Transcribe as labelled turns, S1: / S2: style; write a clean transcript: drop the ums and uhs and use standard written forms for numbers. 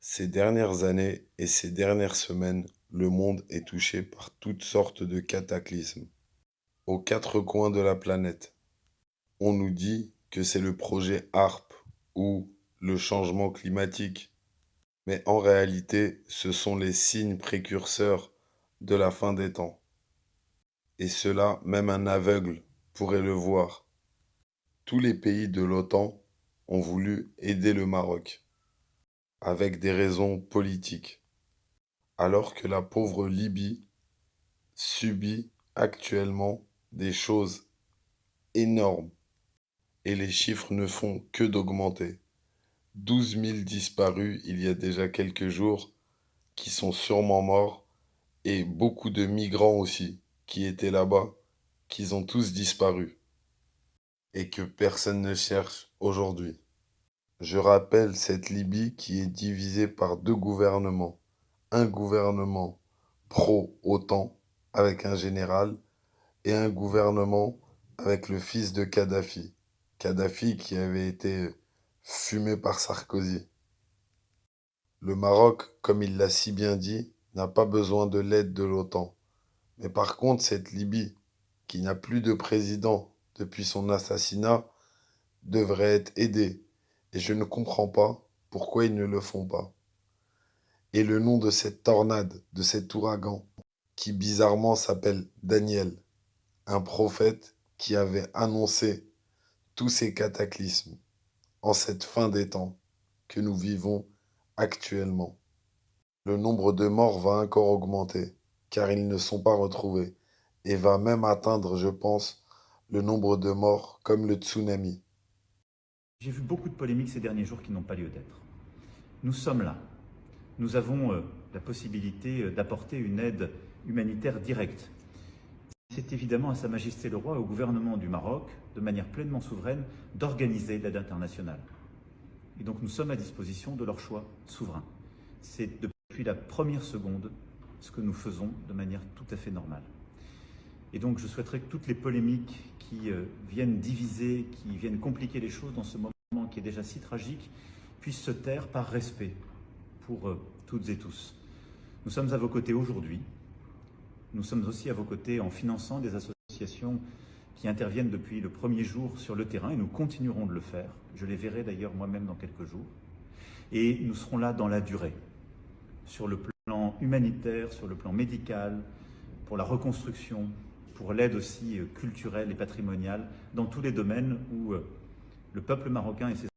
S1: Ces dernières années et ces dernières semaines, le monde est touché par toutes sortes de cataclysmes. Aux quatre coins de la planète, on nous dit que c'est le projet HARP ou le changement climatique. Mais en réalité, ce sont les signes précurseurs de la fin des temps. Et cela, même un aveugle pourrait le voir. Tous les pays de l'OTAN ont voulu aider le Maroc, avec des raisons politiques, alors que la pauvre Libye subit actuellement des choses énormes et les chiffres ne font que d'augmenter. 12 000 disparus il y a déjà quelques jours qui sont sûrement morts et beaucoup de migrants aussi qui étaient là-bas, qui ont tous disparu et que personne ne cherche aujourd'hui. Je rappelle cette Libye qui est divisée par deux gouvernements. Un gouvernement pro-OTAN avec un général et un gouvernement avec le fils de Kadhafi. Kadhafi qui avait été fumé par Sarkozy. Le Maroc, comme il l'a si bien dit, n'a pas besoin de l'aide de l'OTAN. Mais par contre, cette Libye, qui n'a plus de président depuis son assassinat, devrait être aidée. Et je ne comprends pas pourquoi ils ne le font pas. Et le nom de cette tornade, de cet ouragan, qui bizarrement s'appelle Daniel, un prophète qui avait annoncé tous ces cataclysmes en cette fin des temps que nous vivons actuellement. Le nombre de morts va encore augmenter, car ils ne sont pas retrouvés, et va même atteindre, je pense, le nombre de morts comme le tsunami.
S2: J'ai vu beaucoup de polémiques ces derniers jours qui n'ont pas lieu d'être. Nous sommes là. Nous avons la possibilité d'apporter une aide humanitaire directe. C'est évidemment à Sa Majesté le Roi et au gouvernement du Maroc, de manière pleinement souveraine, d'organiser l'aide internationale. Et donc nous sommes à disposition de leur choix souverain. C'est depuis la première seconde ce que nous faisons de manière tout à fait normale. Et donc je souhaiterais que toutes les polémiques qui viennent diviser, qui viennent compliquer les choses dans ce moment qui est déjà si tragique, puissent se taire par respect pour toutes et tous. Nous sommes à vos côtés aujourd'hui. Nous sommes aussi à vos côtés en finançant des associations qui interviennent depuis le premier jour sur le terrain et nous continuerons de le faire. Je les verrai d'ailleurs moi-même dans quelques jours. Et nous serons là dans la durée, sur le plan humanitaire, sur le plan médical, pour la reconstruction, pour l'aide aussi culturelle et patrimoniale, dans tous les domaines où le peuple marocain et ses